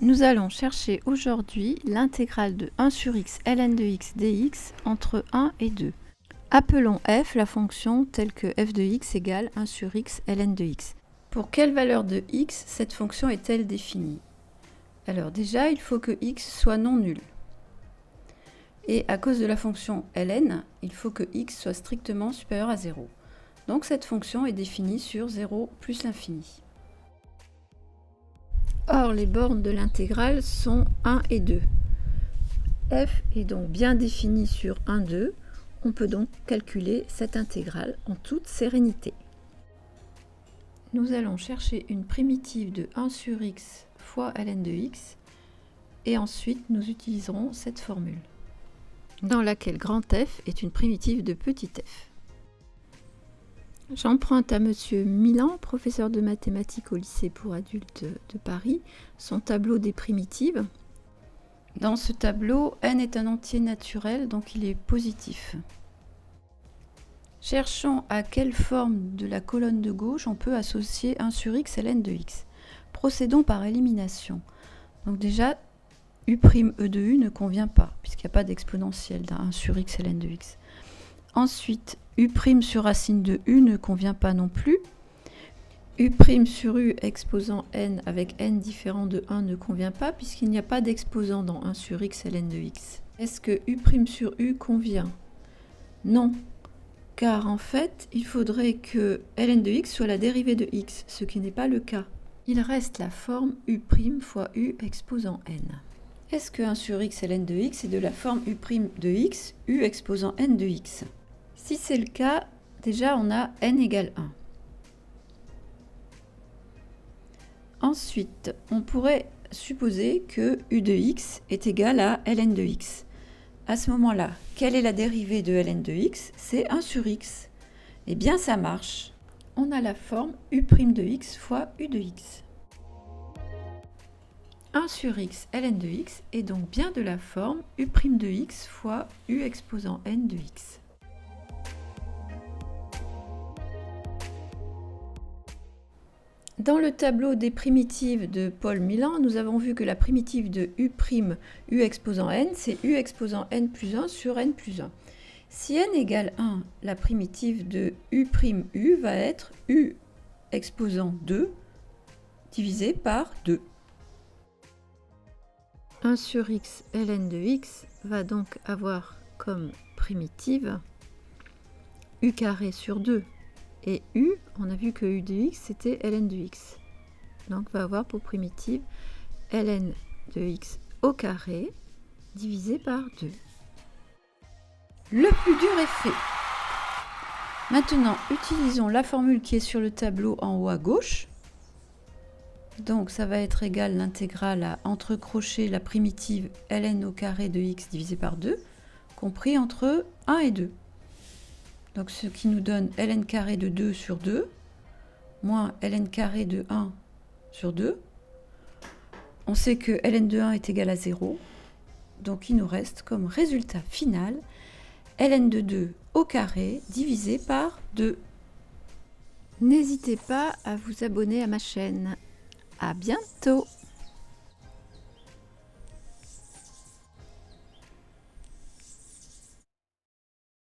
Nous allons chercher aujourd'hui l'intégrale de 1 sur x ln de x dx entre 1 et 2. Appelons f la fonction telle que f de x égale 1 sur x ln de x. Pour quelle valeur de x cette fonction est-elle définie? Alors déjà, il faut que x soit non nul. Et à cause de la fonction ln, il faut que x soit strictement supérieur à 0. Donc cette fonction est définie sur 0 plus l'infini. Or, les bornes de l'intégrale sont 1 et 2. F est donc bien définie sur 1, 2. On peut donc calculer cette intégrale en toute sérénité. Nous allons chercher une primitive de 1 sur x fois ln de x et ensuite nous utiliserons cette formule dans laquelle grand F est une primitive de petit f. J'emprunte à Monsieur Milan, professeur de mathématiques au lycée pour adultes de Paris, son tableau des primitives. Dans ce tableau, n est un entier naturel, donc il est positif. Cherchons à quelle forme de la colonne de gauche on peut associer 1 sur x ln de x. Procédons par élimination. Donc déjà, u' e de u ne convient pas, puisqu'il n'y a pas d'exponentielle d'un 1 sur x ln de x. Ensuite, u' sur racine de u ne convient pas non plus. U' sur u exposant n avec n différent de 1 ne convient pas, puisqu'il n'y a pas d'exposant dans 1 sur x ln de x. Est-ce que u' sur u convient? Non, car en fait, il faudrait que ln de x soit la dérivée de x, ce qui n'est pas le cas. Il reste la forme u' fois u exposant n. Est-ce que 1 sur x ln de x est de la forme u' de x, u exposant n de x? Si c'est le cas, déjà on a n égale 1. Ensuite, on pourrait supposer que u de x est égal à ln de x. À ce moment-là, quelle est la dérivée de ln de x? C'est 1 sur x. Eh bien, ça marche. On a la forme u' de x fois u de x. 1 sur x ln de x est donc bien de la forme u' de x fois u exposant n de x. Dans le tableau des primitives de Paul Milan, nous avons vu que la primitive de u', u exposant n, c'est u exposant n plus 1 sur n plus 1. Si n égale 1, la primitive de u' u va être u exposant 2 divisé par 2. 1 sur x ln de x va donc avoir comme primitive u carré sur 2. Et u, on a vu que u de x, c'était ln de x. Donc, on va avoir pour primitive ln de x au carré divisé par 2. Le plus dur est fait. Maintenant, utilisons la formule qui est sur le tableau en haut à gauche. Donc, ça va être égal l'intégrale à entre crochets la primitive ln au carré de x divisé par 2, compris entre 1 et 2. Donc ce qui nous donne ln carré de 2 sur 2, moins ln carré de 1 sur 2. On sait que ln de 1 est égal à 0, donc il nous reste comme résultat final ln de 2 au carré divisé par 2. N'hésitez pas à vous abonner à ma chaîne. À bientôt!